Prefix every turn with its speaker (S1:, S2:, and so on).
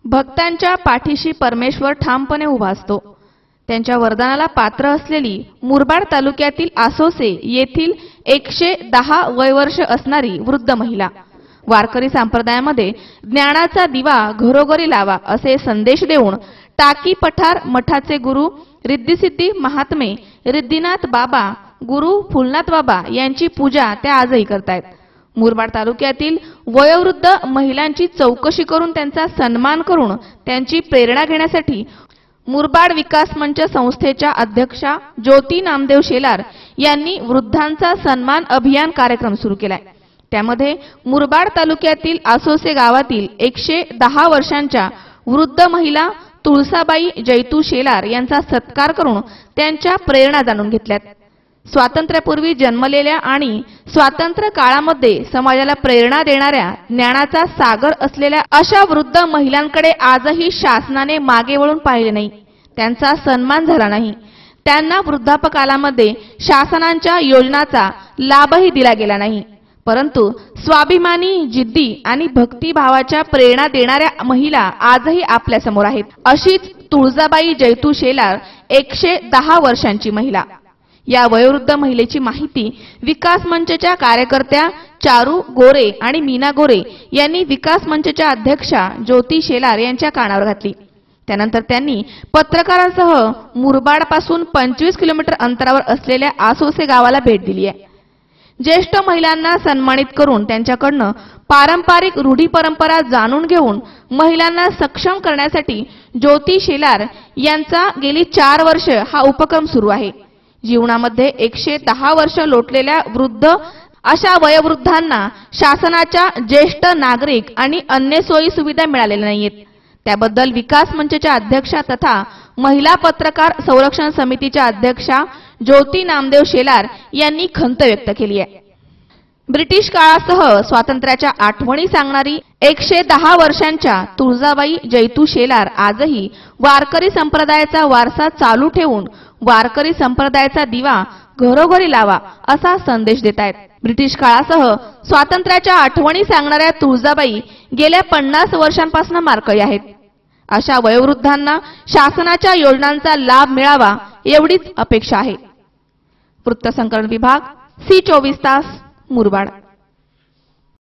S1: भक्तांच्या पाठीशी परमेश्वर ठामपणे उभा असतो। त्यांच्या वरदानाला पात्र असलेली मुरबाड तालुक्यातील आसोसे येथील 110 वयवर्ष असणारी वृद्ध महिला वारकरी संप्रदायामध्ये ज्ञानाचा दिवा घरोघरी लावा असे संदेश देऊन टाकी पठार मठाचे गुरु रिद्धिसिद्धी महात्मे रिद्धिनाथ बाबा गुरु फुलनाथ बाबा यांची पूजा त्या आजही करतायत। मुरबाड तालुक्यातील वयोवृद्ध महिलांची चौकशी करून त्यांचा सन्मान करून त्यांची प्रेरणा घेण्यासाठी मुरबाड विकास मंच संस्थेच्या अध्यक्षा ज्योती नामदेव शेलार यांनी वृद्धांचा सन्मान अभियान कार्यक्रम सुरू केलाय। त्यामध्ये मुरबाड तालुक्यातील आसोसे गावातील 110 वर्षांच्या वृद्ध महिला तुळसाबाई जैतू शेलार यांचा सत्कार करून त्यांच्या प्रेरणा जाणून घेतल्यात। स्वातंत्र्यापूर्वी जन्मलेल्या आणि स्वातंत्र्य काळामध्ये समाजाला प्रेरणा देणाऱ्या ज्ञानाचा सागर असलेल्या अशा वृद्ध महिलांकडे आजही शासनाने मागे वळून पाहिले नाही, त्यांचा सन्मान झाला नाही। त्यांना वृद्धापकालामध्ये शासनाच्या योजनांचा लाभही दिला गेला नाही, परंतु स्वाभिमानी जिद्दी आणि भक्तिभावाच्या प्रेरणा देणाऱ्या महिला आजही आपल्या समोर आहेत। अशीच तुळजाबाई जैतू शेलार 110 वर्षांची महिला। या वयोवृद्ध महिलेची माहिती विकास मंचच्या कार्यकर्त्या चारू गोरे आणि मीना गोरे यांनी विकास मंचच्या अध्यक्षा ज्योती शेलार यांच्या कानावर घातली। त्यानंतर त्यांनी पत्रकारांसह मुरबाडपासून 25 किलोमीटर अंतरावर असलेल्या आसोसे गावाला भेट दिली आहे। ज्येष्ठ महिलांना सन्मानित करून त्यांच्याकडून पारंपरिक रूढी परंपरा जाणून घेऊन महिलांना सक्षम करण्यासाठी ज्योती शेलार यांचा गेली 4 वर्ष हा उपक्रम सुरू आहे। जीवनामध्ये 110 वर्ष लोटलेल्या वृद्ध अशा वयोवृद्धांना शासनाच्या ज्येष्ठ नागरिक आणि अन्य सोयी सुविधा मिळालेल्या नाहीत। त्याबद्दल विकास मंचच्या अध्यक्षा तथा महिला पत्रकार संरक्षण समितीच्या अध्यक्षा ज्योती नामदेव शेलार यांनी खंत व्यक्त केली आहे। ब्रिटिश काळासह स्वातंत्र्याच्या आठवणी सांगणारी 110 वर्षांच्या तुळजाबाई जैतू शेलार आजही वारकरी संप्रदायाचा वारसा चालू ठेवून वारकरी संप्रदायाचा दिवा घरोघरी लावा असा संदेश देत आहेत। ब्रिटिश काळासह स्वातंत्र्याच्या आठवणी सांगणाऱ्या तुळजाबाई गेल्या 50 वर्षांपासून मारकळी आहेत। अशा वयोवृद्धांना शासनाच्या योजनांचा लाभ मिळावा एवढीच अपेक्षा आहे। वृत्तसंकलन विभाग सी 24 तास मुरबाड।